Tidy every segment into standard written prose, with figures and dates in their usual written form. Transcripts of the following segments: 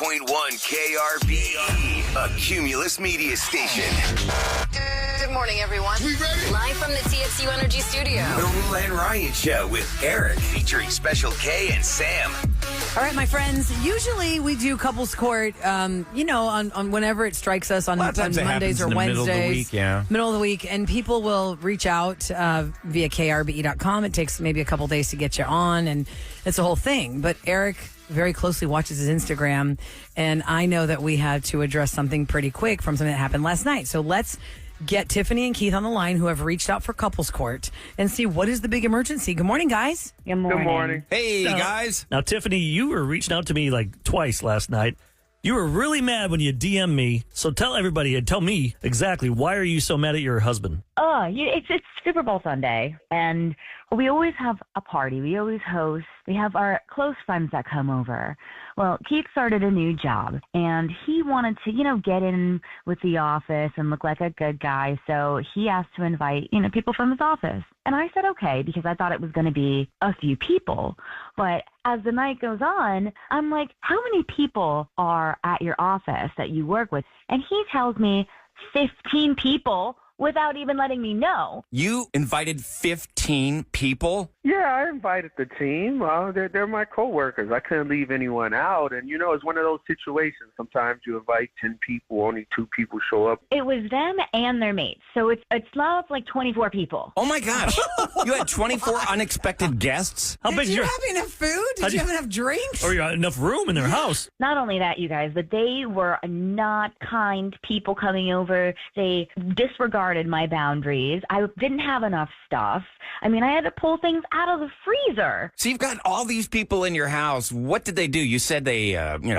KRBE, a Cumulus media station. Good morning, everyone. We ready? Live from the TXU Energy Studio. The Roula and Ryan Show with Eric, featuring Special K and Sam. All right, my friends, usually we do couples court, on whenever it strikes us on Mondays or Wednesdays. Middle of the week, and people will reach out via krbe.com. It takes maybe a couple days to get you on, and it's a whole thing. But Eric very closely watches his Instagram, and I know that we had to address something pretty quick from something that happened last night. So let's get Tiffany and Keith on the line, who have reached out for couples court, and see what is the big emergency. Good morning, guys. Good morning. Good morning. Hey, guys. Now, Tiffany, you were reaching out to me like twice last night. You were really mad when you DM'd me. So tell everybody and tell me exactly, why are you so mad at your husband? It's Super Bowl Sunday, and we always have a party. We always host. We have our close friends that come over. Well, Keith started a new job, and he wanted to, get in with the office and look like a good guy. So he asked to invite, people from his office. And I said, okay, because I thought it was going to be a few people. But as the night goes on, I'm like, how many people are at your office that you work with? And he tells me 15 people without even letting me know. You invited 15 people? Yeah, I invited the team. They're my coworkers. I couldn't leave anyone out. And, it's one of those situations. Sometimes you invite 10 people, only 2 people show up. It was them and their mates. So it's not like 24 people. Oh, my gosh. You had 24 unexpected guests? How big Did you your... have enough food? Did you have enough drinks? Or you had enough room in their house? Not only that, you guys, but they were not kind people coming over. They disregarded my boundaries. I didn't have enough stuff. I mean, I had to pull things out of the freezer. So you've got all these people in your house. What did they do? You said they,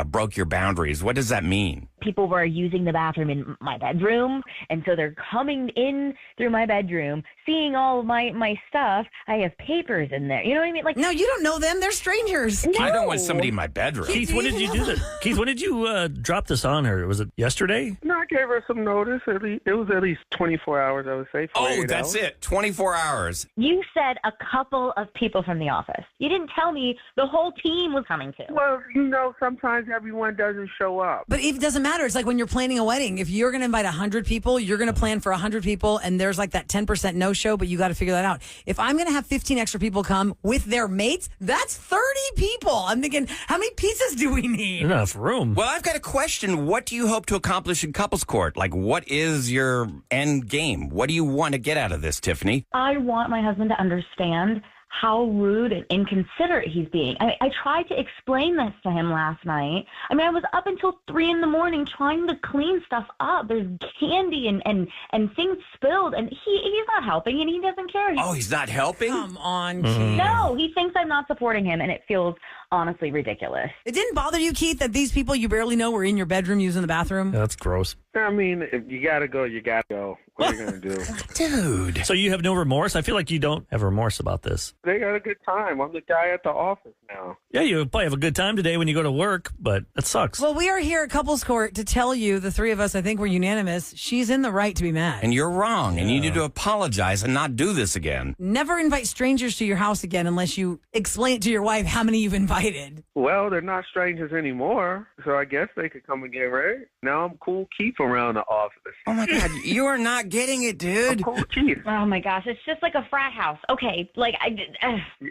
broke your boundaries. What does that mean? People were using the bathroom in my bedroom, and so they're coming in through my bedroom, seeing all of my stuff. I have papers in there. You know what I mean? Like, no, you don't know them. They're strangers. No. I don't want somebody in my bedroom. Keith, when did you do that? Keith, when did you drop this on her? Was it yesterday? No, I gave her some notice. It was at least 24 hours, I would say. Oh, that's it. 24 hours. You said a couple of people from the office. You didn't tell me the whole team was coming to. Well, sometimes everyone doesn't show up. But it doesn't matter. It's like when you're planning a wedding. If you're going to invite 100 people, you're going to plan for 100 people, and there's like that 10% no-show, but you got to figure that out. If I'm going to have 15 extra people come with their mates, that's 30 people. I'm thinking, how many pizzas do we need? Enough room. Well, I've got a question. What do you hope to accomplish in couples court? Like, what is your end game? What do you want to get out of this, Tiffany? I want my husband to understand how rude and inconsiderate he's being. I tried to explain this to him last night. I mean, I was up until 3 a.m. trying to clean stuff up. There's candy and things spilled, and he's not helping, and he doesn't care. Oh, he's not helping? Come on, Keith. No, he thinks I'm not supporting him, and it feels honestly ridiculous. It didn't bother you, Keith, that these people you barely know were in your bedroom using the bathroom? That's gross. I mean, if you got to go, you got to go. What are you going to do? Dude. So you have no remorse? I feel like you don't have remorse about this. They got a good time. I'm the guy at the office now. Yeah, you probably have a good time today when you go to work, but it sucks. Well, we are here at Couples Court to tell you, the three of us, I think we're unanimous, she's in the right to be mad. And you're wrong, and you need to apologize and not do this again. Never invite strangers to your house again unless you explain it to your wife how many you've invited. Well, they're not strangers anymore, so I guess they could come and get ready. Now I'm Cool Keith around the office. Oh, my God. You are not getting it, dude. I'm Cool Keith. Oh, my gosh. It's just like a frat house. Okay, like,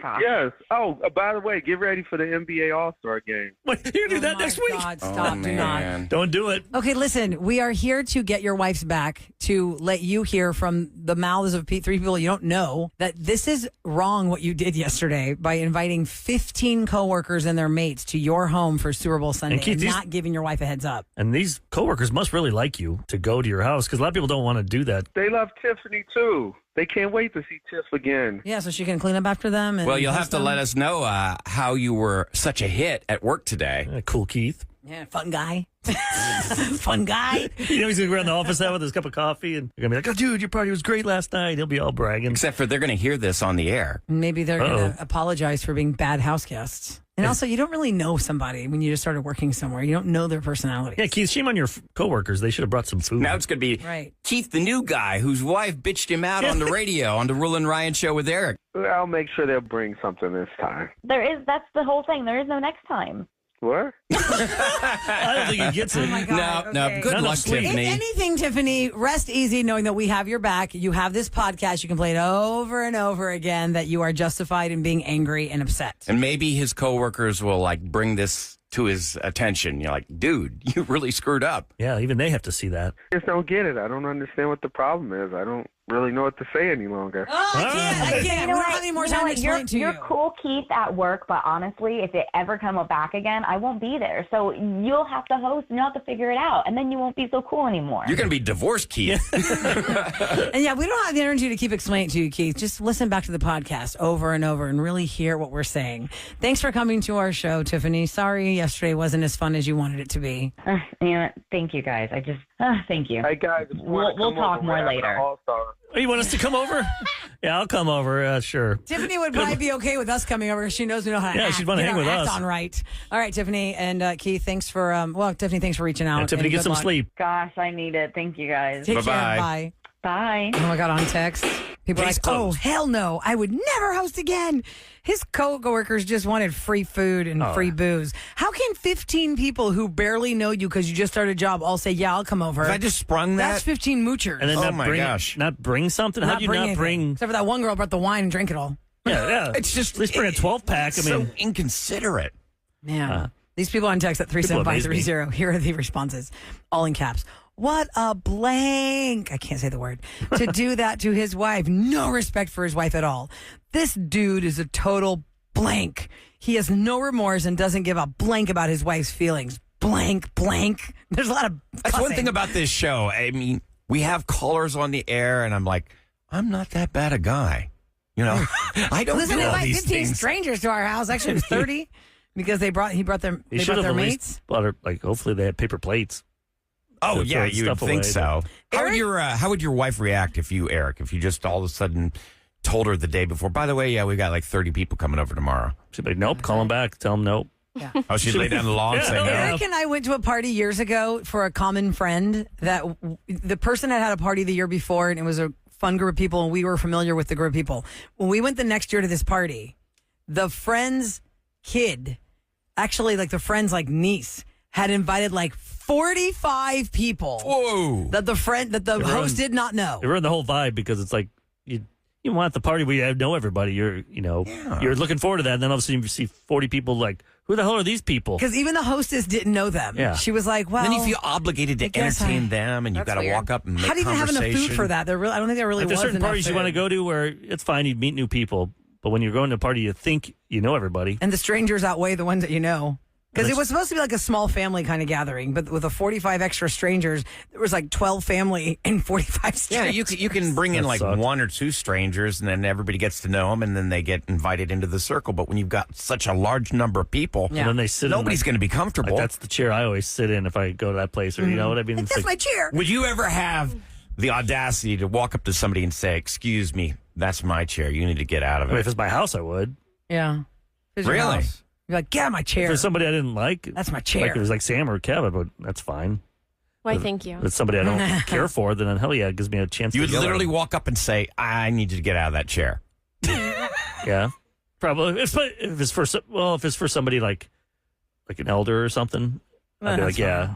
gosh. Yes. Oh, by the way, get ready for the NBA All-Star game. What, you're going to do that next week? God, stop, do not. Don't do it. Okay, listen, we are here to get your wife's back, to let you hear from the mouths of 3 people you don't know that this is wrong what you did yesterday by inviting 15 coworkers and their mates to your home for Super Bowl Sunday and not giving your wife a heads up. And these coworkers must really like you to go to your house, because a lot of people don't want to do that. They love Tiffany, too. They can't wait to see Tiff again. Yeah, so she can clean up after them. And well, you'll have to let us know how you were such a hit at work today. Cool Keith. Yeah, fun guy. Fun guy. He's going to go around the office now with his cup of coffee, and you're going to be like, oh, dude, your party was great last night. He'll be all bragging. Except for they're going to hear this on the air. Maybe they're going to apologize for being bad house guests. And also, you don't really know somebody when you just started working somewhere. You don't know their personality. Yeah, Keith, shame on your coworkers. They should have brought some food. Now it's going to be Keith, the new guy whose wife bitched him out on the radio on the Roula and Ryan show with Eric. I'll make sure they'll bring something this time. That's the whole thing. There is no next time. What? I don't think he gets it. Oh my God. No, Okay. good luck, Tiffany. If anything, Tiffany, rest easy knowing that we have your back. You have this podcast. You can play it over and over again that you are justified in being angry and upset. And maybe his coworkers will like bring this to his attention. You're like, dude, you really screwed up. Yeah, even they have to see that. I just don't get it. I don't understand what the problem is. I don't really know what to say any longer. Oh, I can't. You We know don't what? have any more You know time to what? explain to you. You're cool, Keith, at work, but honestly, if it ever comes back again, I won't be there. So you'll have to host and you'll have to figure it out, and then you won't be so cool anymore. You're going to be divorced, Keith. And yeah, we don't have the energy to keep explaining it to you, Keith. Just listen back to the podcast over and over and really hear what we're saying. Thanks for coming to our show, Tiffany. Sorry yesterday wasn't as fun as you wanted it to be. You know, thank you, guys. Thank you. Hey, guys, if you wanna We'll come talk over, more we're having later. an all-star. Oh, you want us to come over? Yeah, I'll come over. Sure. Tiffany would probably be okay with us coming over because she knows we know how to Yeah, act. she'd wanna Get hang our with act us. on right. All right, Tiffany and Keith, thanks for, Tiffany, thanks for reaching out. Yeah, Tiffany, and get good some luck. sleep. Gosh, I need it. Thank you, guys. Take Bye-bye. care. Bye. Bye. Oh my God, on text. People are Case like, oh, closed. hell no, I would never host again. His co-workers just wanted free food and free booze. How can 15 people who barely know you because you just started a job all say, yeah, I'll come over? If I just sprung that. That's 15 moochers. And then Oh not my bring, gosh. not bring something? How do you not anything. bring? Except for that one girl brought the wine and drank it all. Yeah. It's just At least bring a 12-pack. I so mean, inconsiderate. Man, these people on text at People amaze me. 37530. Here are the responses, all in caps. What a blank. I can't say the word. To do that to his wife. No respect for his wife at all. This dude is a total blank. He has no remorse and doesn't give a blank about his wife's feelings. Blank, blank. There's a lot of That's one cussing. thing about this show. I mean, we have callers on the air, and I'm like, I'm not that bad a guy. You know, I don't Listen, do they all invite these 15 things. strangers to our house. Actually, it was 30 because he brought He their should have at mates. least bought her, like, hopefully they had paper plates. Oh to yeah, throw you would stuff think away. so. Eric? How would your wife react if you just all of a sudden told her the day before? By the way, yeah, we got like 30 people coming over tomorrow. She'd be like, nope, call him back. Tell him nope. Oh, she'd lay down the law and say no. Eric and I went to a party years ago for a common friend that the person had a party the year before, and it was a fun group of people, and we were familiar with the group of people. When we went the next year to this party, the friend's kid, actually like the friend's like niece, had invited like 45 people Whoa! that the host did not know. It ruined the whole vibe because it's like you want the party where you know everybody. You're looking forward to that, and then all of a sudden you see 40 people like, who the hell are these people? Because even the hostess didn't know them. Yeah. She was like, well. Then you feel obligated to guess entertain them, and you've got That's to weird. walk up and make how do you even have enough conversation. food for that? I don't think there really Like, was there's certain enough parties you food. want to go to where it's fine, you meet new people, but when you're going to a party, you think you know everybody. And the strangers outweigh the ones that you know. Because it was supposed to be like a small family kind of gathering, but with the 45 extra strangers, there was like 12 family and 45 Yeah, strangers. you can bring in That like sucked. one or two strangers, and then everybody gets to know them, and then they get invited into the circle. But when you've got such a large number of people, Yeah. And then they sit nobody's in going to be comfortable. like, that's the chair I always sit in if I go to that place, or you know what I mean? It's That's like, my chair. Would you ever have the audacity to walk up to somebody and say, "Excuse me, that's my chair. You need to get out of I mean, it"? if it's my house, I would. Yeah. It's your Really? house. You're like, get out of my If chair. it's somebody I didn't like, That's my chair. like it was like Sam or Kevin, but that's fine. Why, thank you. If it's somebody I don't care for, then hell yeah, it gives me a chance You to would yell at literally them. walk up and say, "I need you to get out of that chair." Yeah, probably. If it's for somebody like an elder or something, I'd be That's like, yeah,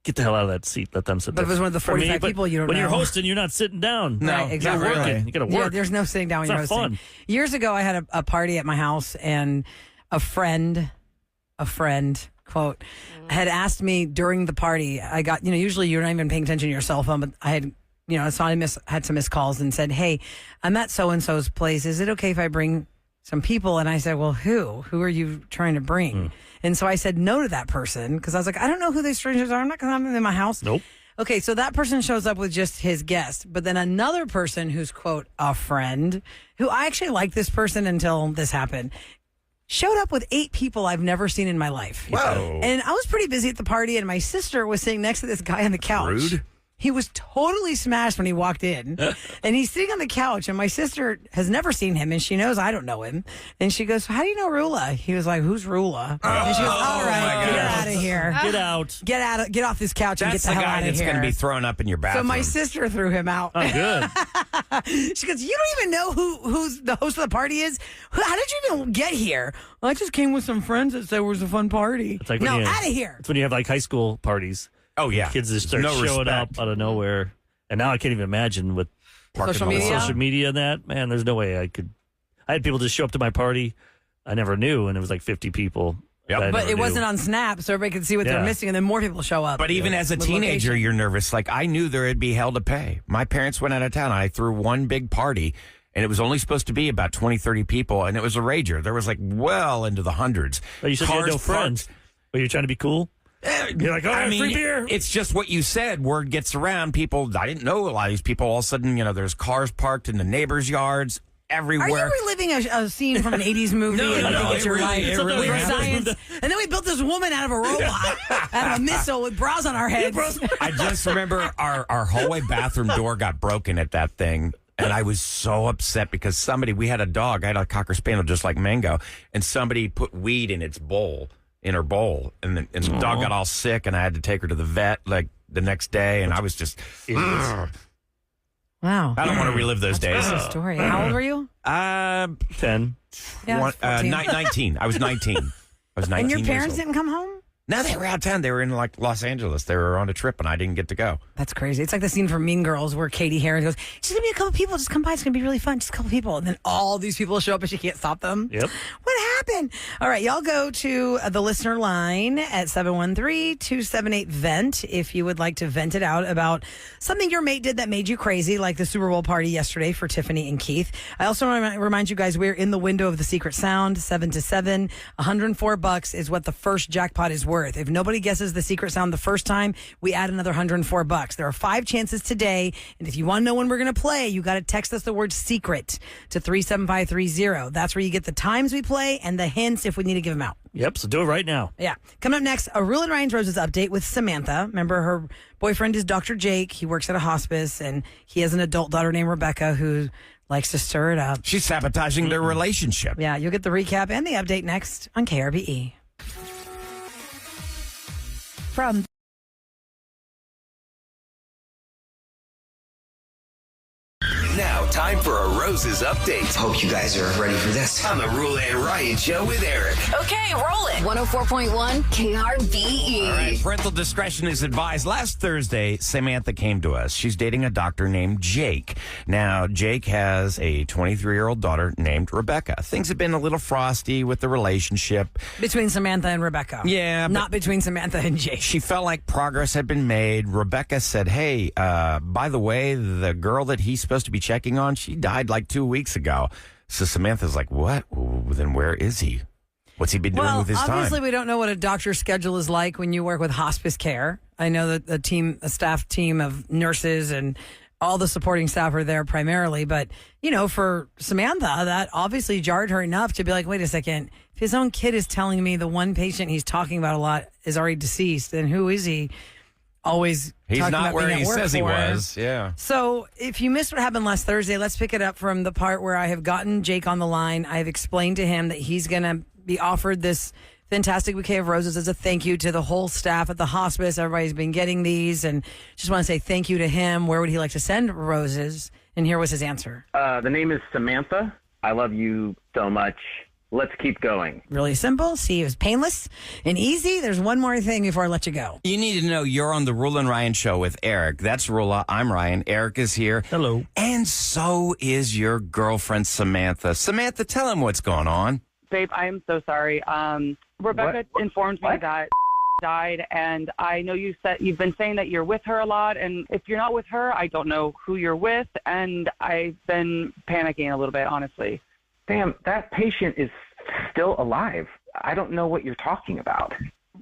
get the hell out of that seat. Let them sit But there. if it's one of the For me, 45 but people you don't when know. you're hosting, you're not sitting down. No, Right, exactly. You're working. Right. You got to Yeah, work. there's no sitting down when It's you're not hosting. fun. Years ago, I had a party at my house, and a friend, quote, had asked me during the party. I got, usually you're not even paying attention to your cell phone, but I had, so I had some missed calls and said, hey, I'm at so-and-so's place. Is it okay if I bring some people? And I said, well, who? Who are you trying to bring? And so I said no to that person because I was like, I don't know who these strangers are. I'm not going to have them in my house. Nope. Okay, so that person shows up with just his guest, but then another person who's, quote, a friend, who I actually liked this person until this happened, showed up with 8 people I've never seen in my life. Whoa. And I was pretty busy at the party, and my sister was sitting next to this guy on the couch. Rude. He was totally smashed when he walked in, and he's sitting on the couch, and my sister has never seen him, and she knows I don't know him. And she goes, how do you know Roula? He was like, who's Roula? And she goes, all right, get out of here. Get off this couch and get the hell out of here. That's the guy that's going to be thrown up in your bathroom. So my sister threw him out. Oh, good. She goes, you don't even know who's the host of the party is? How did you even get here? Well, I just came with some friends that said it was a fun party. It's like no, out of here. It's when you have like high school parties. Oh, yeah. Kids just start showing up out of nowhere. And now I can't even imagine with social media and that. Man, there's no way I could. I had people just show up to my party I never knew, and it was like 50 people. Yep. But it wasn't on Snap, so everybody could see what they're missing, and then more people show up. But even as a teenager, you're nervous. Like, I knew there would be hell to pay. My parents went out of town. I threw one big party, and it was only supposed to be about 20, 30 people, and it was a rager. There was like well into the hundreds. But you said you had no friends. But you're trying to be cool? You're like, free beer. It's just what you said. Word gets around. People, I didn't know a lot of these people. All of a sudden, there's cars parked in the neighbors' yards everywhere. Are you reliving a scene from an 80s movie? No, it's your life. It really Weird science. And then we built this woman out of a robot, out of a missile with bras on our heads. I just remember our hallway bathroom door got broken at that thing. And I was so upset because we had a dog. I had a Cocker Spaniel just like Mango. And somebody put weed in her bowl. And the dog got all sick, and I had to take her to the vet like the next day. And I was just... Wow. I don't want to relive those days. That's a story. How old were you? 10. Yeah, 19. I was 19. And your parents didn't come home? No, they were out of town. They were in like Los Angeles. They were on a trip, and I didn't get to go. That's crazy. It's like the scene from Mean Girls where Katie Harris goes, "Just gonna be a couple people. Just come by. It's gonna be really fun. Just a couple people." And then all these people show up, and she can't stop them. Yep. What happened? All right, y'all go to the listener line at 713-278-VENT if you would like to vent it out about something your mate did that made you crazy, like the Super Bowl party yesterday for Tiffany and Keith. I also want to remind you guys we're in the window of the secret sound, 7 to 7. $104 is what the first jackpot is worth. If nobody guesses the secret sound the first time, we add another $104. There are 5 chances today, and if you want to know when we're going to play, you got to text us the word secret to 37530. That's where you get the times we play and the hints if we need to give them out. Yep, so do it right now. Yeah. Coming up next, a Roula and Ryan's Roses update with Samantha. Remember, her boyfriend is Dr. Jake. He works at a hospice, and he has an adult daughter named Rebecca who likes to stir it up. She's sabotaging their relationship. Yeah, you'll get the recap and the update next on KRBE. From Now, time for a Roses update. Hope you guys are ready for this. On the Roula and Ryan Show with Eric. Okay, roll it. 104.1 KRBE. All right, parental discretion is advised. Last Thursday, Samantha came to us. She's dating a doctor named Jake. Now, Jake has a 23-year-old daughter named Rebecca. Things have been a little frosty with the relationship. Between Samantha and Rebecca. Yeah. Not between Samantha and Jake. She felt like progress had been made. Rebecca said, hey, by the way, the girl that he's supposed to be checking on, she died like 2 weeks ago. So Samantha's like, what? Well, then where is he? What's he been doing with his time? Obviously, we don't know what a doctor's schedule is like when you work with hospice care. I know that a staff team of nurses and all the supporting staff are there primarily. But, for Samantha, that obviously jarred her enough to be like, wait a second. If his own kid is telling me the one patient he's talking about a lot is already deceased, then who is he? Always he's talking not about where being he at work says he for. was. Yeah. So if you missed what happened last Thursday, let's pick it up from the part where I have gotten Jake on the line. I have explained to him that he's going to be offered this fantastic bouquet of roses as a thank you to the whole staff at the hospice. Everybody's been getting these, and just want to say thank you to him. Where would he like to send roses? And here was his answer. The name is Samantha. I love you so much. Let's keep going. Really simple. See, it was painless and easy. There's one more thing before I let you go. You need to know you're on the Roula and Ryan Show with Eric. That's Roula. I'm Ryan. Eric is here. Hello. And so is your girlfriend, Samantha. Samantha, tell him what's going on. Babe, I am so sorry. Rebecca informed me that died, and I know you've been saying that you're with her a lot, and if you're not with her, I don't know who you're with, and I've been panicking a little bit, honestly. Damn, that patient is still alive. I don't know what you're talking about.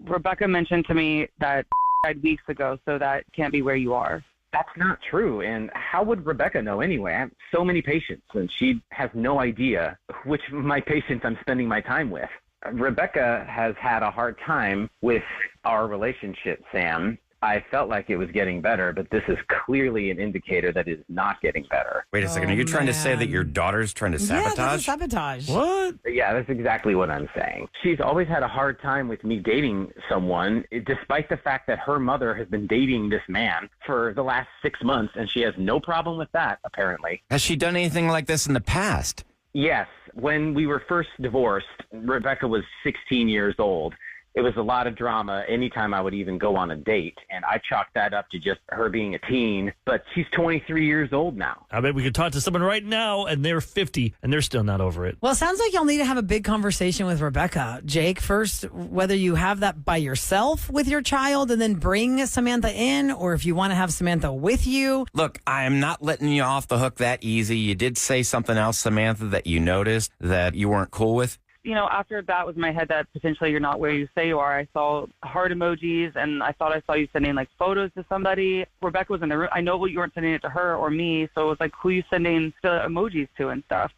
Rebecca mentioned to me that died weeks ago, so that can't be where you are. That's not true, and how would Rebecca know anyway? I have so many patients, and she has no idea which of my patients I'm spending my time with. Rebecca has had a hard time with our relationship, Sam. I felt like it was getting better, but this is clearly an indicator that it's not getting better. Wait a second. Are you trying to say that your daughter's trying to sabotage? Yeah, that's sabotage. What? Yeah, that's exactly what I'm saying. She's always had a hard time with me dating someone, despite the fact that her mother has been dating this man for the last 6 months, and she has no problem with that, apparently. Has she done anything like this in the past? Yes. When we were first divorced, Rebecca was 16 years old. It was a lot of drama anytime I would even go on a date, and I chalked that up to just her being a teen. But she's 23 years old now. I bet we could talk to someone right now, and they're 50, and they're still not over it. Well, it sounds like y'all need to have a big conversation with Rebecca. Jake, first, whether you have that by yourself with your child and then bring Samantha in, or if you want to have Samantha with you. Look, I am not letting you off the hook that easy. You did say something else, Samantha, that you noticed that you weren't cool with. After that was in my head that potentially you're not where you say you are. I saw heart emojis, and I thought I saw you sending like photos to somebody. Rebecca was in the room. I know you weren't sending it to her or me, so it was like, who are you sending the emojis to and stuff?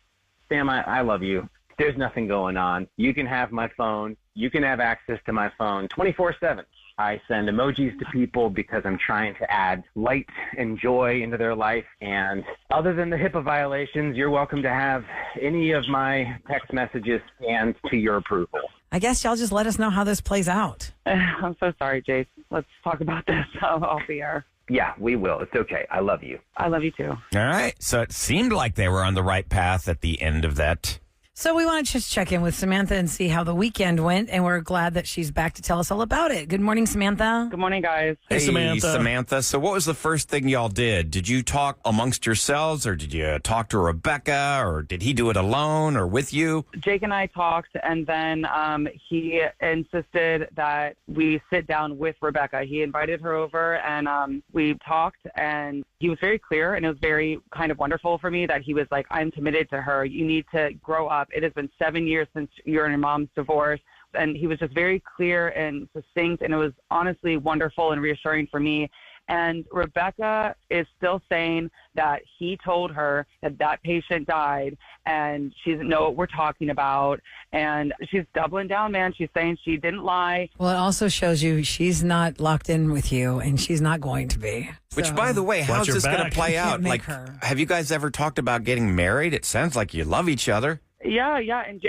Sam, I love you. There's nothing going on. You can have my phone. You can have access to my phone 24/7. I send emojis to people because I'm trying to add light and joy into their life. And other than the HIPAA violations, you're welcome to have any of my text messages scanned to your approval. I guess y'all just let us know how this plays out. I'm so sorry, Jace. Let's talk about this off the air. Yeah, we will. It's okay. I love you. I love you too. All right. So it seemed like they were on the right path at the end of that. So we want to just check in with Samantha and see how the weekend went, and we're glad that she's back to tell us all about it. Good morning, Samantha. Good morning, guys. Hey, Samantha. So what was the first thing y'all did? Did you talk amongst yourselves, or did you talk to Rebecca, or did he do it alone or with you? Jake and I talked, and then he insisted that we sit down with Rebecca. He invited her over, and we talked, and he was very clear, and it was very kind of wonderful for me that he was like, I'm committed to her. You need to grow up. It has been 7 years since you and your mom's divorce. And he was just very clear and succinct, and it was honestly wonderful and reassuring for me. And Rebecca is still saying that he told her that patient died, and she doesn't know what we're talking about. And she's doubling down, man. She's saying she didn't lie. Well, it also shows you she's not locked in with you, and she's not going to be. Which, by the way, how's this going to play out? Like, have you guys ever talked about getting married? It sounds like you love each other. Yeah.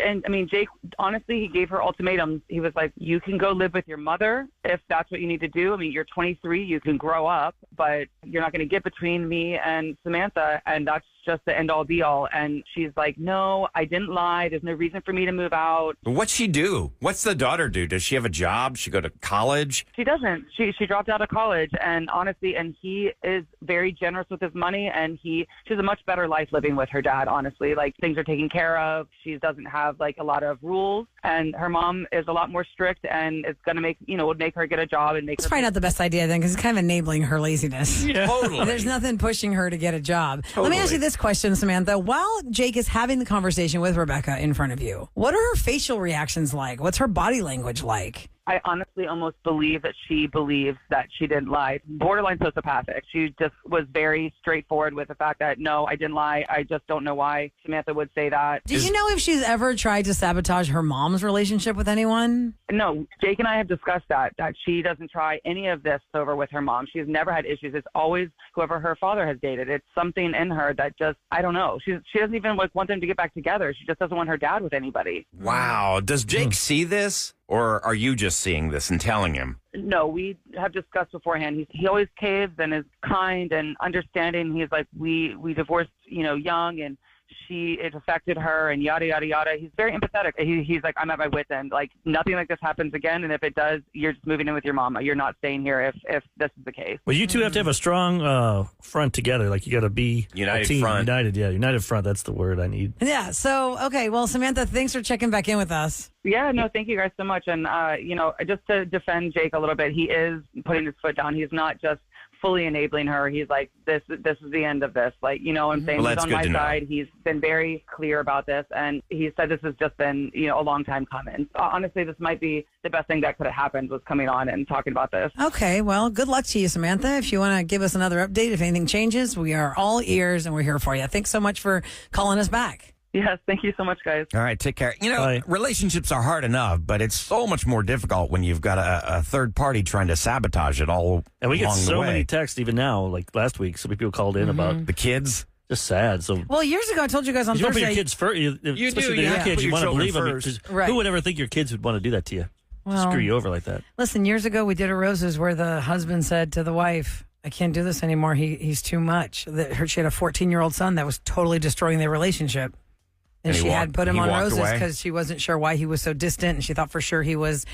And I mean, Jake, honestly, he gave her ultimatums. He was like, you can go live with your mother if that's what you need to do. I mean, you're 23, you can grow up, but you're not going to get between me and Samantha, and that's just the end all be all. And she's like, no, I didn't lie. There's no reason for me to move out. But what's she do? What's the daughter do? Does she have a job? She go to college? She doesn't. She dropped out of college, and honestly, and he is very generous with his money, and she has a much better life living with her dad, honestly. Like, things are taken care of. She doesn't have like a lot of rules, and her mom is a lot more strict, and it's going to make, would make her get a job and make It's probably not the best idea then, because it's kind of enabling her laziness. Yeah. Totally. There's nothing pushing her to get a job. Totally. Let me ask you this question, Samantha. While Jake is having the conversation with Rebecca in front of you, what are her facial reactions like? What's her body language like? I honestly almost believe that she believes that she didn't lie. Borderline sociopathic. She just was very straightforward with the fact that, no, I didn't lie. I just don't know why Samantha would say that. Did you know if she's ever tried to sabotage her mom's relationship with anyone? No, Jake and I have discussed that she doesn't try any of this over with her mom. She's never had issues. It's always whoever her father has dated. It's something in her that just, I don't know. She doesn't even want them to get back together. She just doesn't want her dad with anybody. Wow. Does Jake see this? Or are you just seeing this and telling him? No, we have discussed beforehand. He always caves and is kind and understanding. He's like, we divorced, young, and it affected her, and yada, yada, yada. He's very empathetic. He's like, I'm at my wit's end. Like, nothing like this happens again, and if it does, you're just moving in with your mama. You're not staying here if this is the case. Well, you two have to have a strong front together. Like, you got to be united a team. Front. United front. That's the word I need. Yeah. So, okay. Well, Samantha, thanks for checking back in with us. Yeah, no, thank you guys so much. And, just to defend Jake a little bit, he is putting his foot down. He's not just fully enabling her. He's like, this is the end of this. Like, I'm saying he's on my side. He's been very clear about this. And he said this has just been, a long time coming. Honestly, this might be the best thing that could have happened, was coming on and talking about this. Okay. Well, good luck to you, Samantha. If you want to give us another update, if anything changes, we are all ears and we're here for you. Thanks so much for calling us back. Yes, thank you so much, guys. All right, take care. Bye. Relationships are hard enough, but it's so much more difficult when you've got a third party trying to sabotage it all And we get along the so way. many texts even now. Like last week, so many people called in about The kids. just sad. So Well, years ago, I told you guys on you don't put Thursday. your kids first. You Especially do, your you have to kids. put You your want to children believe them. first. 'Cause Right. Who would ever think your kids would want to do that to you? Well, Screw you over like that. Listen, years ago, we did a roses where the husband said to the wife, I can't do this anymore. He's too much. She had a 14-year-old son that was totally destroying their relationship. And he she had walked- put him he on walked roses away? because she wasn't sure why he was so distant. And she thought for sure he was,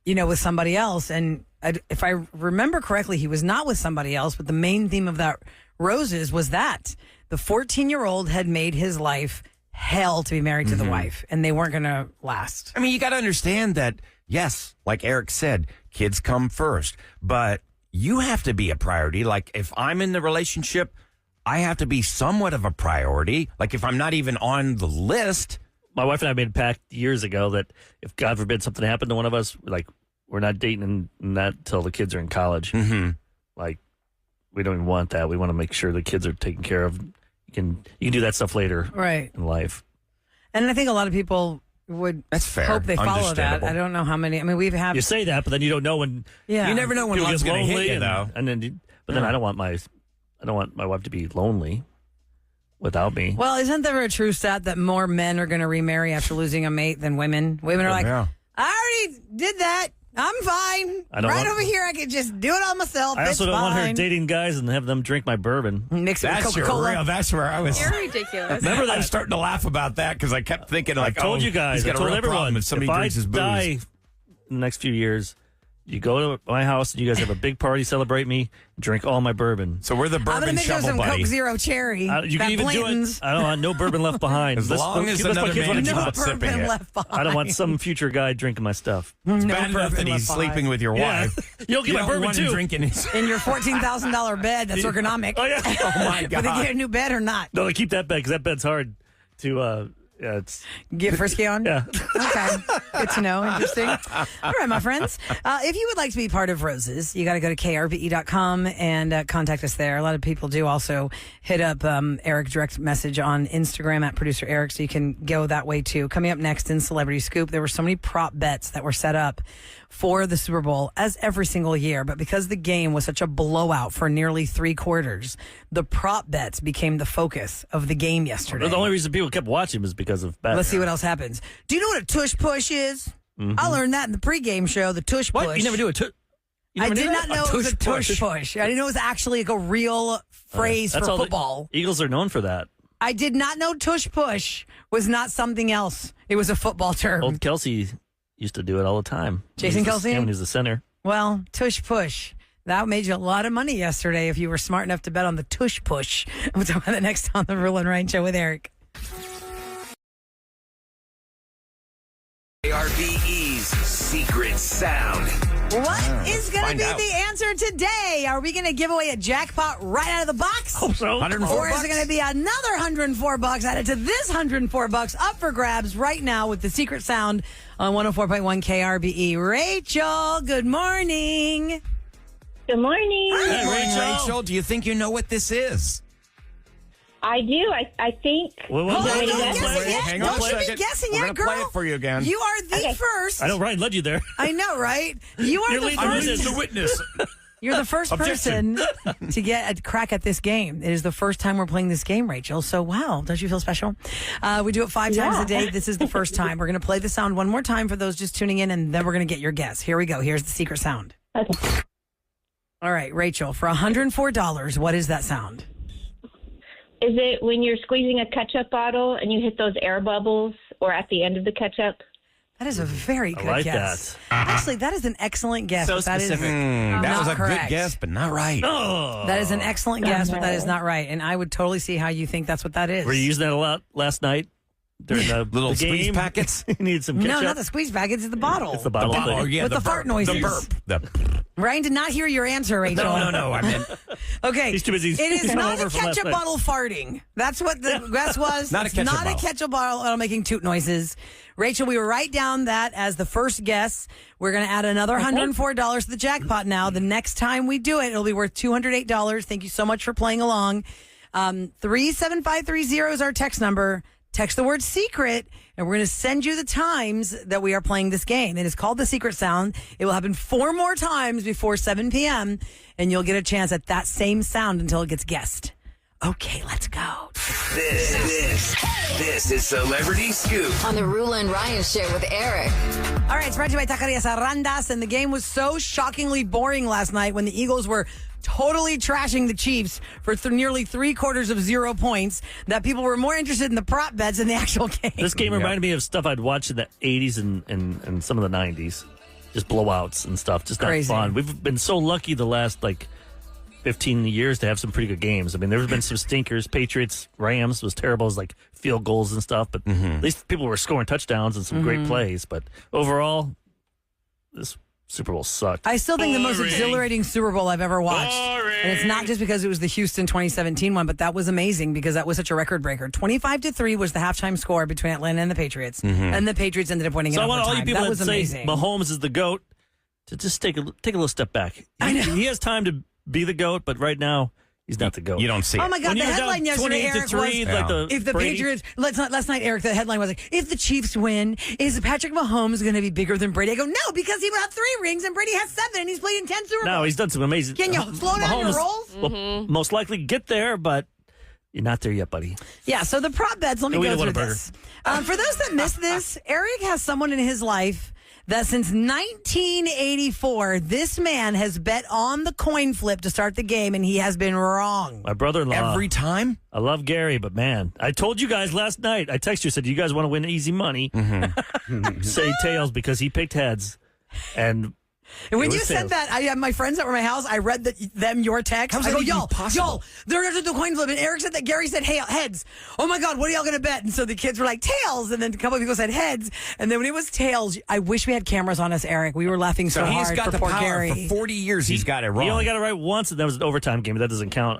with somebody else. And if I remember correctly, he was not with somebody else. But the main theme of that roses was that the 14-year-old had made his life hell to be married to the wife. And they weren't going to last. I mean, you got to understand that, yes, like Eric said, kids come first, but you have to be a priority. Like if I'm in the relationship, I have to be somewhat of a priority. Like if I'm not even on the list. My wife and I made a pact years ago that if God forbid something happened to one of us, like we're not dating and that till the kids are in college. Mm-hmm. Like we don't even want that. We want to make sure the kids are taken care of. You can do that stuff later, Right. in life. And I think a lot of people would That's fair. hope they follow that. Understandable. I don't know how many. I mean, we've had. You say that, but then you don't know when. Yeah. You never know when people love's get going to hit lonely you, though. And then, but then I don't want my wife to be lonely without me. Well, isn't there a true stat that more men are going to remarry after losing a mate than women? Women are like, Yeah. I already did that. I'm fine. I don't Right want- over here, I could just do it all myself. I also It's don't want her fine. dating guys and have them drink my bourbon. Mix it with That's your Coca-Cola. real. That's where I was. You're ridiculous. Remember that? I was starting to laugh about that because I kept thinking, like, I told you guys. he's I got a told real everyone. problem if somebody if drinks I his booze. die in the next few years, you go to my house and you guys have a big party, celebrate me, drink all my bourbon. So we're the I'm going to bourbon mix you shovel some buddy. Coke Zero Cherry. You that can even Blanton's. do it. I don't want no bourbon left behind. As long as let's another my kids man wanna is keep No not it. sipping bourbon it. left behind. I don't want some future guy drinking my stuff. It's No bad enough bourbon that he's left behind. sleeping with your Yeah. wife. You'll get You my don't bourbon want him too. drinking his. In your $14,000 bed, that's ergonomic. Oh yeah. Oh my Will they god! get a new bed or not? No, they keep that bed because that bed's hard to. Yeah, it's Get frisky on? yeah. Okay. Good to know. Interesting. All right, my friends. If you would like to be part of Roses, you got to go to krve.com and contact us there. A lot of people do also hit up Eric direct message on Instagram at producer Eric, so you can go that way too. Coming up next in Celebrity Scoop, there were so many prop bets that were set up for the Super Bowl as every single year. But because the game was such a blowout for nearly 3 quarters, the prop bets became the focus of the game yesterday. The only reason people kept watching was because of bets. Let's see what else happens. Do you know what a tush push is? I learned that in the pregame show, the tush What? push. You never do a tush? I did not know it was a tush push. I didn't know it was actually like a real phrase for That's all the football. Eagles are known for that. I did not know tush push was not something else. It was a football term. Old Kelsey used to do it all the time. Jason Kelsey? When he was the center. Well, tush push. That made you a lot of money yesterday if you were smart enough to bet on the tush push. We'll talk about that next on the Roula and Ryan Show with Eric. KRBE's secret sound. What is going to find be out. the answer today? Are we going to give away a jackpot right out of the box? Hope so. 104 Or is it bucks? going to be another $104 added to this $104 up for grabs right now with the secret sound on 104.1 KRBE? Rachel, good morning. Good morning. Good morning, Rachel. Rachel. Do you think you know what this is? I do. I think. Well, Hold on, Wait, don't that's- guess it yet. Hang on Don't a you be second. guessing We're yet, gonna girl. play it for you again. You are the Okay. first. I know Ryan led you there. I know, right? You are You're the leading I'm first. witness. the witness. You're the first Objection. person to get a crack at this game. It is the first time we're playing this game, Rachel. So, wow, don't you feel special? We do it 5 times a day. This is the first time. We're going to play the sound one more time for those just tuning in, and then we're going to get your guess. Here we go. Here's the secret sound. Okay. All right, Rachel, for $104, what is that sound? Is it when you're squeezing a ketchup bottle and you hit those air bubbles, or at the end of the ketchup? That is a very I good like guess. Actually, that is an excellent guess. So but that is specific. that not was a correct. good guess, but not right. Oh. That is an excellent guess, but that is not right. And I would totally see how you think that's what that is. Were you using that a lot last night during the Little the squeeze game? packets? You need some ketchup? No, not the squeeze packets. It's the bottle. It's the bottle. Oh, thing. yeah, With the fart noises. The burp. Ryan did not hear your answer, Rachel. No. I mean, Okay. He's too busy. It is He's not over a from last ketchup night. bottle farting. That's what the guess was. Not a It's ketchup not bottle. a ketchup bottle making toot noises. Rachel, we will write down that as the first guess. We're going to add another $104 to the jackpot now. The next time we do it, it'll be worth $208. Thank you so much for playing along. 37530 is our text number. text the word secret, and we're going to send you the times that we are playing this game. It is called the Secret Sound. It will happen 4 more times before 7 p.m., and you'll get a chance at that same sound until it gets guessed. Okay, let's go. This is Celebrity Scoop on the Roula and Ryan Show with Eric. All right, it's brought to you by Taquerias Arrandas, and the game was so shockingly boring last night when the Eagles were totally trashing the Chiefs for nearly 3/4 of 0 points that people were more interested in the prop bets than the actual game. This game reminded me of stuff I'd watched in the 80s and some of the 90s. Just blowouts and stuff. Just not Crazy. fun. We've been so lucky the last, 15 years to have some pretty good games. I mean, there's been some stinkers. Patriots, Rams was terrible. It was field goals and stuff. But at least people were scoring touchdowns and some great plays. But overall, this Super Bowl sucked. I still think the most exhilarating Super Bowl I've ever watched. And it's not just because it was the Houston 2017 one, but that was amazing because that was such a record breaker. 25-3 was the halftime score between Atlanta and the Patriots. And the Patriots ended up winning So it I want all you overtime. people That was that say amazing. Mahomes is the GOAT to just take a little step back. I know. He has time to be the GOAT, but right now, he's not the GOAT. You don't see it. Oh my God! When The you were headline down yesterday, 28 to Eric, 3, was the if the Brady- Patriots last night, Eric, the headline was if the Chiefs win, is Patrick Mahomes going to be bigger than Brady? I go no, because he got 3 rings and Brady has 7, and he's played in 10 Super Bowls. No, he's done some amazing. Can you slow down your Mahomes rolls? will most likely get there, but you're not there yet, buddy. Yeah, so the prop bets, let me Go eat go a through Whataburger. this. For those that missed this, Eric has someone in his life that since 1984, this man has bet on the coin flip to start the game, and he has been wrong. My brother-in-law. Every time? I love Gary, but man, I told you guys last night. I texted you, said, "Do you guys want to win easy money?" Say tails because he picked heads, and when it you was said tails. that, I had my friends that were at my house. I read them your text. How's I that go, even y'all, possible? they're going to do the coin flip. And Eric said that Gary said, hey, heads. Oh my God, what are y'all going to bet? And so the kids were like, tails. And then a couple of people said heads. And then when it was tails, I wish we had cameras on us, Eric. We were laughing so he's hard got for the poor power. Gary. For 40 years, he's got it wrong. He only got it right once, and that was an overtime game, but that doesn't count.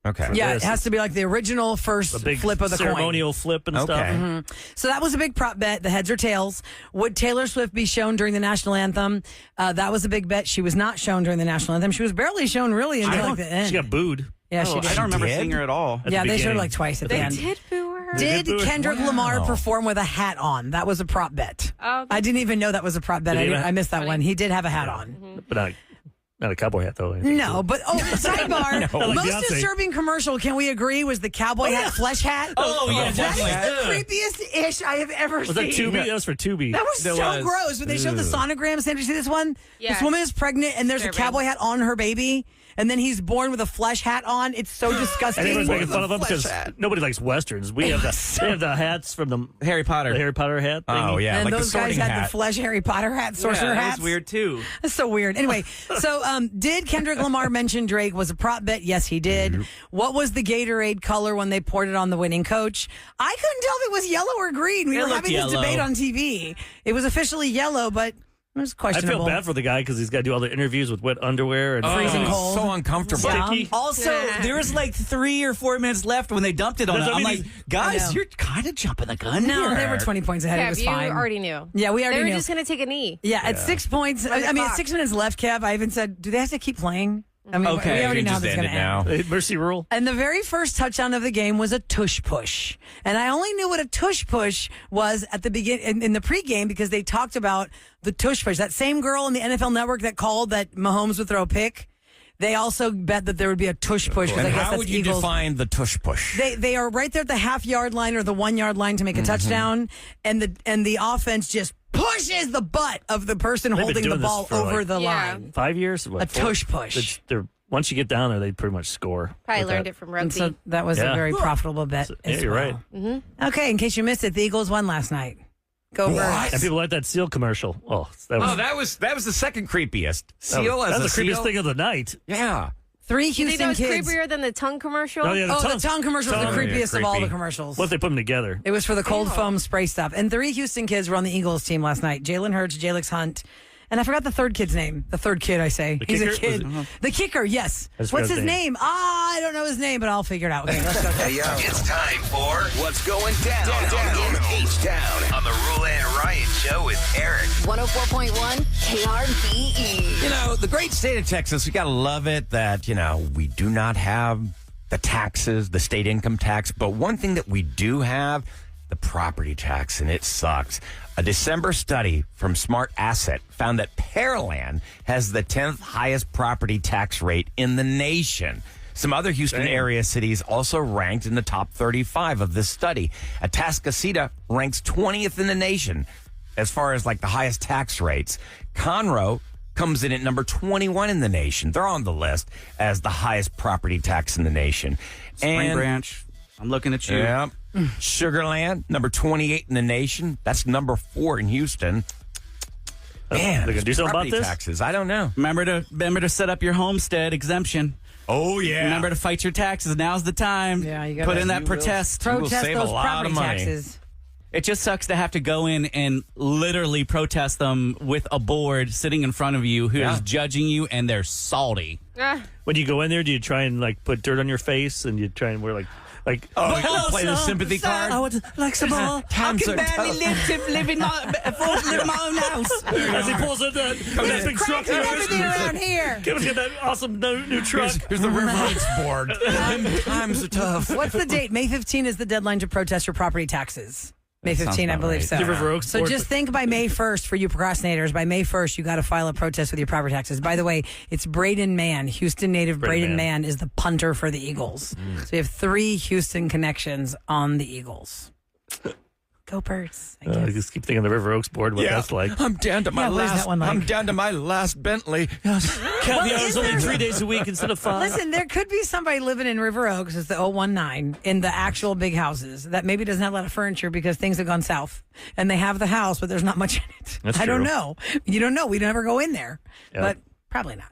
Okay. Yeah, this. it has to be like the original first A big flip of the coin. ceremonial flip and stuff. Okay. So that was a big prop bet, the heads or tails. Would Taylor Swift be shown during the national anthem? That was a big bet. She was not shown during the national anthem. She was barely shown really until the end. She got booed. Yeah, she did. I don't remember did? seeing her at all. Yeah, the they showed her beginning. like twice at the end. did boo her. Did boo her. Kendrick Lamar perform with a hat on? That was a prop bet. Oh, okay. I didn't even know that was a prop bet. Did he have a- I missed that one. He did have a hat on. But not a cowboy hat, though. No, but sidebar. No, like Most Beyonce. disturbing commercial, can we agree, was the cowboy hat flesh hat? Oh, yeah, That definitely. is the creepiest ish I have ever Was seen. that Tubi? That was for Tubi. That was so gross. When they showed the sonogram, Sandra, see this one? Yeah. This woman is pregnant, and there's a Disturbing. cowboy hat on her baby, and then he's born with a flesh hat on. It's so disgusting. And everyone's making fun of him Flesh because hat. nobody likes westerns. We have they have the hats from the Harry Potter. Harry Potter hat. Oh, thingy. yeah, and like those the guys sorting had hat. the flesh Harry Potter hat, sorcerer yeah, that hats. was weird too. That's so weird. Anyway, so did Kendrick Lamar mention Drake was a prop bet? Yes, he did. What was the Gatorade color when they poured it on the winning coach? I couldn't tell if it was yellow or green. We It were looked having this yellow. debate on TV. It was officially yellow, but it was I questionable. feel bad for the guy because he's got to do all the interviews with wet underwear and Freezing Oh, cold. so uncomfortable. Yeah. sticky. Also, there was like 3 or 4 minutes left when they dumped it on That's it. what I'm I like, mean. I guys, know. you're kind of jumping the gun No, here. they were 20 points ahead. It Kev, was you fine. already knew. Yeah, we already They were knew. just going to take a knee. Yeah, at 6 points. I mean, at clock. 6 minutes left, Kev, I even said, do they have to keep playing? I mean, Okay. we already You know just this is going end to it end. now. Mercy rule. And the very first touchdown of the game was a tush push. And I only knew what a tush push was at the begin in the pregame because they talked about the tush push. That same girl in the NFL Network that called that Mahomes would throw a pick, they also bet that there would be a tush push. 'cause And I guess how that's would you Eagles. define the tush push? They are right there at the half-yard line or the 1-yard line to make a touchdown, and the offense just pushes the butt of the person been holding the doing this ball for, over like, the Yeah. line. 5 years? What, A tush push. Once you get down there, they pretty much score. Probably with learned that. it from And rugby. so that was a Yeah. very profitable bet. Yeah, as you're well. right. Okay, in case you missed it, the Eagles won last night. Go Birds. And people like that seal commercial. Oh, that was that was the second creepiest. that Seal was, as that a was the creepiest seal? thing of the night. Yeah. 3 You think Houston that was kids. creepier than the tongue commercial? Oh, yeah, The tongue commercial was the Tongue. creepiest of all the creepy. commercials. What they put them together. It was for the cold foam spray stuff. And 3 Houston kids were on the Eagles team last night. Jalen Hurts, Jalix Hunt. And I forgot the third kid's name. The third kid, I say. The He's a kicker? kid. Was The kicker, yes. I just forgot What's his his name? name. I don't know his name, but I'll figure it out. Okay, let's go. Hey, yo, it's time for What's Going Down in H-Town on the Roula and Ryan Show with Eric. 104.1 KRBE. You know, the great state of Texas, we got to love it that, we do not have the taxes, the state income tax. But one thing that we do have the property tax, and it sucks. A December study from Smart Asset found that Pearland has the 10th highest property tax rate in the nation. Some other Houston area cities also ranked in the top 35 of this study. Atascocita ranks 20th in the nation as far as like the highest tax rates. Conroe comes in at number 21 in the nation. They're on the list as the highest property tax in the nation. Spring Branch, I'm looking at you. Yeah. Sugarland, number 28 in the nation. That's number 4 in Houston. Man, they're gonna do something about this? Taxes. I don't know. Remember to set up your homestead exemption. Oh yeah. Remember to fight your taxes. Now's the time. Yeah, you got put in that protest. Protest save a those lot property of money. taxes. It just sucks to have to go in and literally protest them with a board sitting in front of you who is judging you, and they're salty. When you go in there, do you try and like put dirt on your face and you try and wear like play the sympathy card? I would like some more. I can barely live in my own house. As he pulls in that big truck. Everything around here. Give us that awesome new truck. Here's the River Oaks board. Times are tough. What's the date? May 15 is the deadline to protest your property taxes. May 15, I believe so. The River Oaks So board. just think by May 1st for you procrastinators. By May 1st, you got to file a protest with your property taxes. By the way, it's Braden Mann. Houston native Braden Mann is the punter for the Eagles. So you have 3 Houston connections on the Eagles. Go Birds. I just keep thinking the River Oaks board, what that's like. I'm down to my where's last. that one like? I'm down to my last Bentley. Caviar is only 3 days a week instead of 5. Listen, there could be somebody living in River Oaks, it's the 019, in the actual big houses that maybe doesn't have a lot of furniture because things have gone south. And they have the house, but there's not much in it. That's I don't true. know. You don't know. We never go in there. Yeah. But probably not.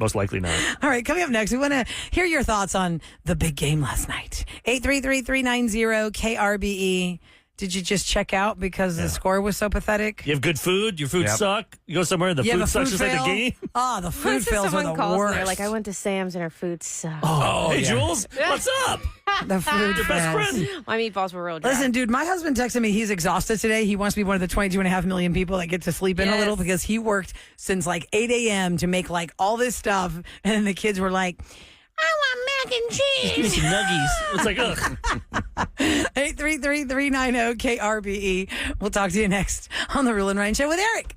Most likely not. All right, coming up next, we want to hear your thoughts on the big game last night. 833-390-KRBE. Did you just check out because the score was so pathetic? You have good food. Your food suck. You go somewhere and the You have food a sucks just like fail? the game. Oh, the food What if fails are someone the calls worst. and they're like, I went to Sam's and our food sucked. Hey, Jules, what's up? The food Your best fails. friend. My meatballs were real dry. Listen, dude, my husband texted me he's exhausted today. He wants to be one of the 22.5 million people that get to sleep in a little because he worked since like 8 a.m. to make like all this stuff. And then the kids were like, I want mac and cheese. Give me some nuggies. It's like, ugh. 833-390-KRBE. We'll talk to you next on the Roula and Ryan Show with Eric.